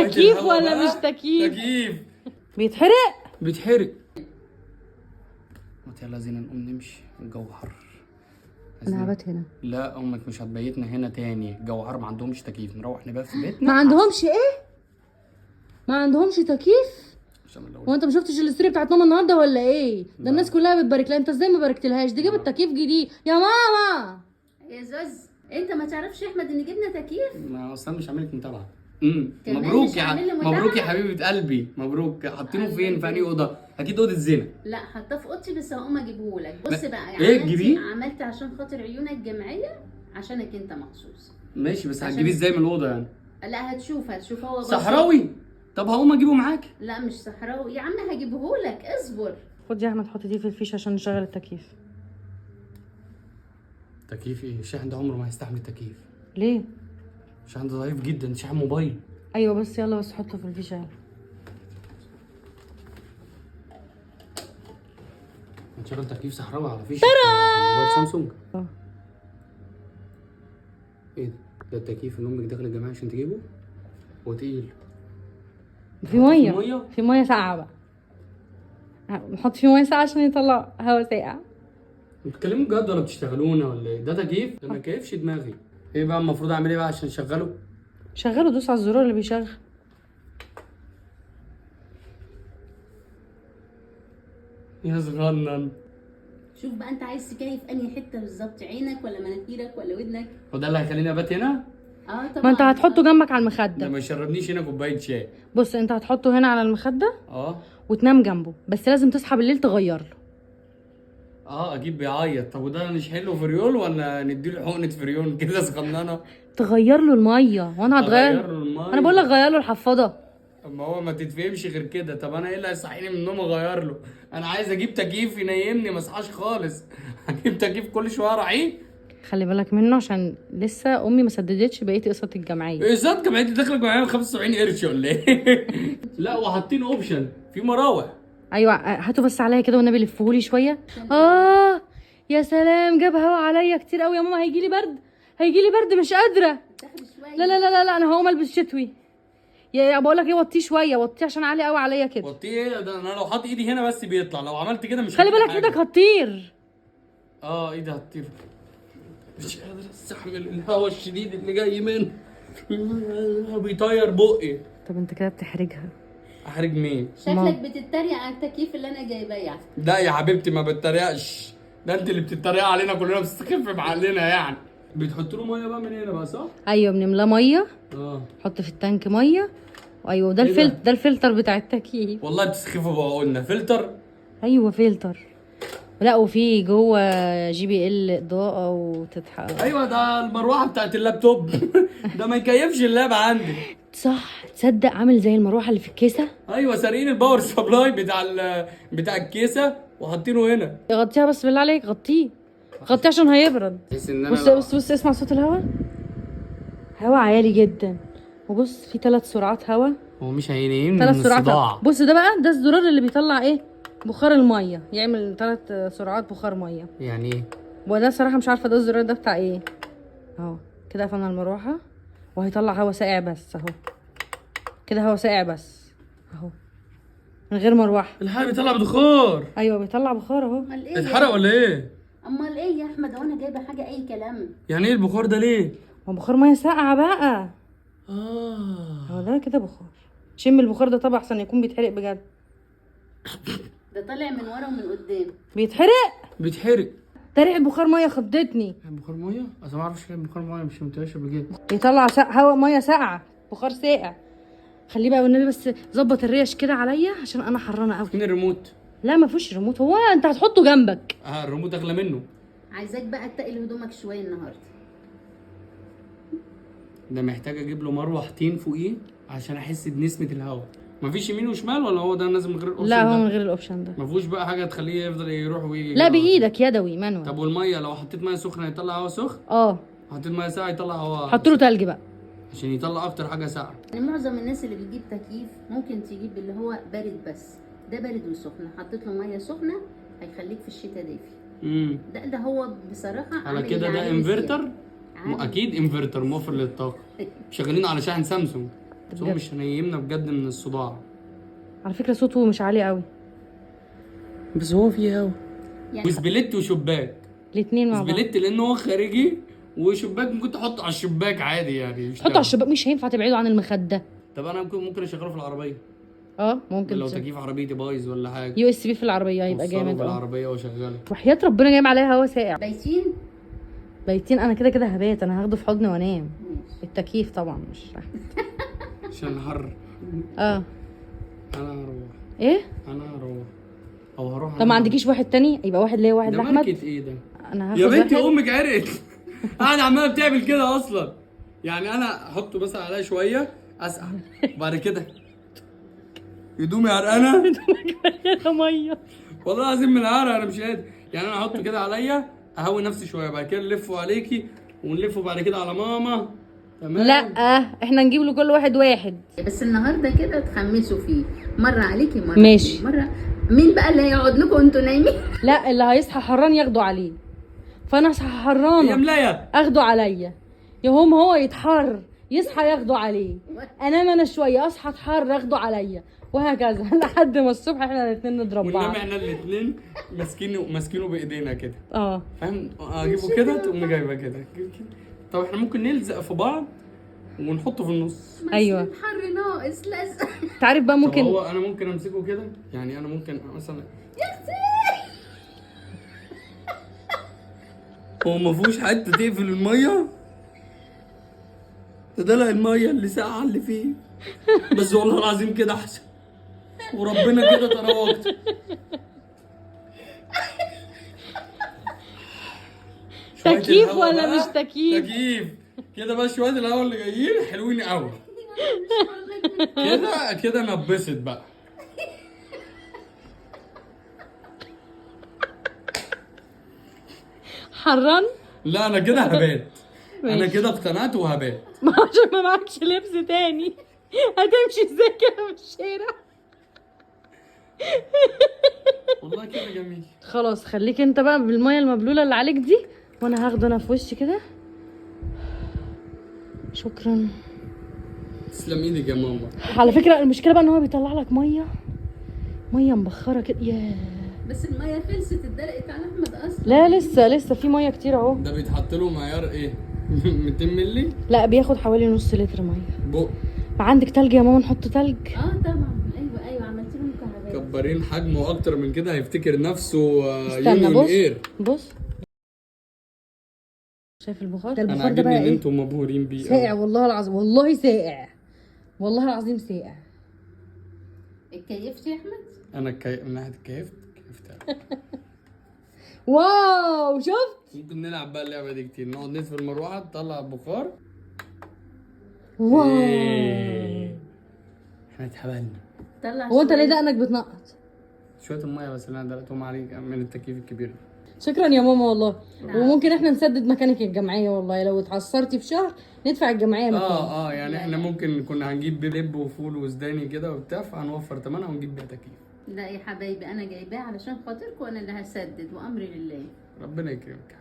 تكييف ولا مش تكييف؟ تكييف بيتحرق. ما يلا زينا نقوم نمشي، الجو حر. انا هبات هنا. لا امك مش هتبيتنا هنا تاني، الجو حر، ما عندهمش تكييف، نروح نبات في بيتنا. ما عندهمش ايه؟ ما عندهمش تكييف؟ هو انت ما شفتش الاستوري بتاعت ماما النهارده ولا ايه؟ ده الناس كلها بتبارك لها، انت ازاي ما باركتلهاش؟ دي جابت تكييف جديد يا ماما. يا زوز انت ما تعرفش احمد ان جبنا تكييف؟ ما اصلا مش عامل لك متابعه. كمان مبروك مش يا عامل لي متابعة؟ مبروك يا حبيبه قلبي، مبروك. حاطينه فين؟ في انهي اوضه؟ اكيد اوضه زينه. لا حطاه في اوضتي بس هقوم اجيبه لك. بص بقى ايه تجيبيه؟ عملت عشان خاطر عيونك جمعيه عشانك انت مخصوص. ماشي بس هتجيبيه ازاي من الاوضه يعني؟ لا هتشوف هو بسيط. صحراوي. طب هقوم اجيبه معاك. لا مش صحراوي يا عم، هجيبه لك اصبر. خد يا احمد حط دي في الفيشه عشان نشغل التكييف. تكييف ايه؟ الشاحن ده عمره ما هيستحمل التكييف. ليه؟ الشاحن ده ضعيف جدا، شاحن موبايل. ايوه بس يلا بس حطه في الفيشه يلا. هنشغل تكييف صحراوي على فيشه موبايل سامسونج. ايه ده؟ ده التكييف اللي امك داخل الجامعه عشان تجيبه؟ هو تقيل. في ميه ساقعه بقى. نحط فيه ميه ساقعه عشان يطلع هوا ساقع. انتوا بتتكلموا بجد ولا بتشتغلونا ولا ايه؟ ده تكييف؟ ده ما يكيفش دماغي. ايه بقى المفروض اعمل ايه بقى عشان اشغله؟ شغله، دوس على الزرار اللي بيشغل. يا صغنن. شوف بقى انت عايز تكيف انهي حته بالظبط، عينك ولا مناخيرك ولا ودنك؟ هو ده اللي هيخليني ابات هنا؟ اه طبعا. ما انت هتحطه جنبك على ده المخده. ما يشربنيش هنا كوبايه شاي. بص انت هتحطه هنا على المخده اه وتنام جنبه، بس لازم تصحى بالليل تغير له. اجيب بيعيط. طب وده نشحن له فريول ولا نديله حقنه فريون كده صغننه؟ تغير له الميه وانا هتغير أغير له المية. انا بقول لك غير له الحفاضه. ما هو ما تتفهمش غير كده. طب انا ايه اللي هيصحيني من النوم اغير له؟ انا عايز اجيب تكييف ينيمني ما اصحاش خالص. هجيب تكييف كل شويه اراعيه؟ خلي بالك منه عشان لسه امي ما سددتش بقيه قسط الجمعيه. ايه صدق جمعيتي داخله معايا ب 75 قرش ولا ايه؟ لا وحاطين اوبشن في مراوح. ايوه هاتوا بس عليا كده والنبي لفهولي شويه. يا سلام جاب هوا عليا كتير قوي يا ماما. هيجيلي برد مش قادره. لا انا هقوم البس شتوي. يا بقول لك ايه، وطيه شويه، وطيه عشان عالي قوي عليا كده. وطيه ايه ده؟ انا لو حاطط ايدي هنا بس بيطلع، لو عملت كده مش خلي هيطلع بالك حاجة. ايدك هتطير. ايدي هتطير. مش قادر استحمل الهواء الشديد اللي جاي منه. بيطير بقي. طب انت كده بتحرجها. احرج مين؟ شكلك بتتريق على التكييف اللي انا جايباه يعني. لا يا حبيبتي ما بتريقش، ده انت اللي بتتريق علينا كلنا بتستخف بعقلنا يعني. بتحط له ميه بقى من هنا بقى صح؟ ايوه بنملاه ميه. حط في التانك ميه. ايوه ده إيه ده الفلتر بتاع التكييف. والله بتسخفوا بعقولنا. فلتر؟ ايوه فلتر. لا وفي جوه JBL اضاءه وتتحقق. ايوه ده المروحه بتاعت اللابتوب. ده ما يكيفش اللاب عندي. صح تصدق عامل زي المروحه اللي في الكيسه. ايوه سارقين الباور سبلاي بتاع الكيسه وحاطينه هنا. غطيها بس بالله عليك، غطيه عشان هيبرد. بص اسمع صوت الهواء. هواء عالي جدا. وبص في 3 سرعات هواء. هو مش هينيمني 3 من سرعات الصداع. هوا. بص ده بقى ده الزرار اللي بيطلع ايه؟ بخار الميه، يعمل 3 سرعات بخار ميه. يعني ايه؟ وده صراحه مش عارفه ده الزرار ده بتاع ايه. اهو كده قفلنا المروحه وهيطلع هوا ساقع بس اهو. كده هوا ساقع بس اهو من غير مروحه. الحاجه بيطلع بخار. ايوه بيطلع بخار اهو. امال ايه؟ اتحرق ولا ايه؟ امال ايه يا احمد؟ هو انا جايبه حاجه اي كلام؟ يعني ايه البخار ده ليه؟ هو بخار ميه ساقعه بقى. هو ده كده بخار. شم البخار ده طبعا احسن يكون بيتحرق بجد. ده طالع من ورا ومن قدام. بيتحرق. ده ريحه بخار ميه خضتني. بخار ميه؟ اصل ما اعرفش ايه بخار ميه، مش متهيأش قبل كده. بيطلع هوا ميه ساقعه، بخار ساقع. خليه بقى والنبي بس ظبط الريش كده عليا عشان انا حرانه قوي. فين الريموت؟ لا ما فيش ريموت، هو انت هتحطه جنبك. الريموت اغلى منه. عايزاك بقى تقل هدومك شويه النهارده. ده محتاج اجيب له مروحتين فوقيه عشان احس بنسمه الهواء. مفيش يمين وشمال ولا هو ده لازم من غير الاوبشن؟ لا هو ده؟ من غير الاوبشن ده. مفيهوش بقى حاجه تخليه يفضل يروح ويجي؟ لا بايدك يدوي مانوال. طب والميه لو حطيت ميه سخنه يطلع هوا سخن؟ حطيت ميه ساقعه يطلع هوا. حط له تلج بقى عشان يطلع اكتر حاجه ساقعه. يعني معظم الناس اللي بتجيب تكييف ممكن تجيب اللي هو بارد بس. ده بارد وسخن، حطيت له ميه سخنه هيخليك في الشتاء دافي. ده هو بصراحه على كده ده انفرتر. اكيد انفرتر موفر للطاقه. شغالين على شاحن سامسونج. بس هو بجد. مش هنيمنا بجد من الصداع. على فكره صوته مش عالي قوي. بس هو فيه هوا. يعني وسبليت وشباك. الاثنين مع بعض. سبليت لان هو خارجي، وشباك ممكن تحطه على الشباك عادي يعني، مش حطه على الشباك، مش هينفع تبعده عن المخده. طب انا ممكن اشغله في العربيه. ممكن لو تكييف عربيتي بايظ ولا حاجه، USB في العربيه هيبقى أوصله جامد. بالعربيه واشغله. وحياة ربنا جايب عليها هوا ساقع. بايتين. بايتين. انا كده كده هبات، انا هاخده في حضني وانام. ماشي. التكييف طبعا مش عشان الحر. اه انا هروح. ايه. انا هروح او هروح. طب ما عندكيش واحد تاني؟ يبقى واحد ليا واحد ده لاحمد. ماركة ايه ده؟ انا هاخد يا بنتي واحد. امك عرقت. قاعده عماله بتعمل كده اصلا. يعني انا احطه بس عليها شويه اسقع، وبعد كده هدومي عرقانه. ميه. والله العظيم من العرق انا مش قادر. يعني انا احطه كده عليا، اهوي نفسي شويه، بعد كده نلفه عليكي ونلفه بعد كده على ماما. تمام. لا احنا نجيب له كل واحد واحد. بس النهارده كده تخمسوا فيه، مره عليكي مره ماشي. مره. مين بقى اللي هيقعد لكم وانتوا نايمين؟ لا اللي هيصحى حران ياخده عليه، فانا اصحى يا حرانه ملايه. اخده عليا، يقوم هو يتحر يصحى ياخده عليه، انام انا شويه اصحى اتحر اخده عليا، وهكذا لحد ما الصبح احنا الاثنين نضرب وننام بعض. احنا الاثنين ماسكينه بايدينا كده. اه فاهم؟ اجيبه كده تقوم جايبه كده. طب احنا ممكن نلزق في بعض ونحطه في النص. أيوة. الحر ناقص لازم. تعرف بقى طب ممكن. هو انا ممكن امسكه كده، يعني انا ممكن مثلا. هو ما فيهوش حته تقفل الميه، ده دلق الميه اللي ساقعه اللي فيه. بس والله العظيم كده احسن، وربنا كده ترى اكتر. شوية تكييف الهوا ولا بقى، مش تكييف؟ تكييف كده بقى. شويه الهوا اللي جايين حلوين قوي. كده انا اتبسط بقى. حران. لا انا كده هبات. انا كده اقتنعت وهبات. ما عشان ما معكش لبس تاني هتمشي ازاي كده في الشارع؟ والله كده جميل. خلاص خليك انت بقى بالميه المبلوله اللي عليك دي، وانا هاخده انا في وشي كده. شكرا. تسلم ايدك يا ماما. على فكره المشكله بقى ان هو بيطلع لك ميه مبخره كده. ياه. بس الميه خلصت، اتدلقت على احمد اصلا. لا لسه في ميه كتير اهو. ده بيتحط له معيار ايه؟ 200 مللي؟ لا بياخد حوالي نص لتر ميه. بق. عندك تلج يا ماما؟ نحط تلج. طبعا. ايوه عملت له مكعبات. كبرين حجمه اكتر من كده هيفتكر نفسه استنى يونيون بص اير. بص. شايف البخار ده؟ انا البخار ده عاجبني بقى ان ايه؟ انتم مبهورين بيه ساقع أوي. والله العظيم، والله ساقع، والله العظيم ساقع. اتكيفت يا احمد؟ انا من ناحيه كيفت أوي. واو شفت؟ ممكن نلعب بقى اللعبه دي كتير، نقعد نطفي المروحه تطلع البخار. واو. إيه. احنا اتهبلنا. طلع هو انت ليه شوية. دقنك بتنقط؟ شويه الميه بس اللي انا دلقتهم عليك من التكييف الكبير. شكرا يا ماما والله. نعم. وممكن احنا نسدد مكانك الجمعيه والله، لو اتعثرتي في شهر ندفع الجمعيه مكانك. يعني احنا ممكن كنا هنجيب لب وفول وسوداني كده وبتاع، فهنوفر ثمنها ونجيب بيها تكييف. لا يا حبايبي، انا جايباه علشان خاطركم، وانا اللي هسدد، وامري لله. ربنا يكرمك.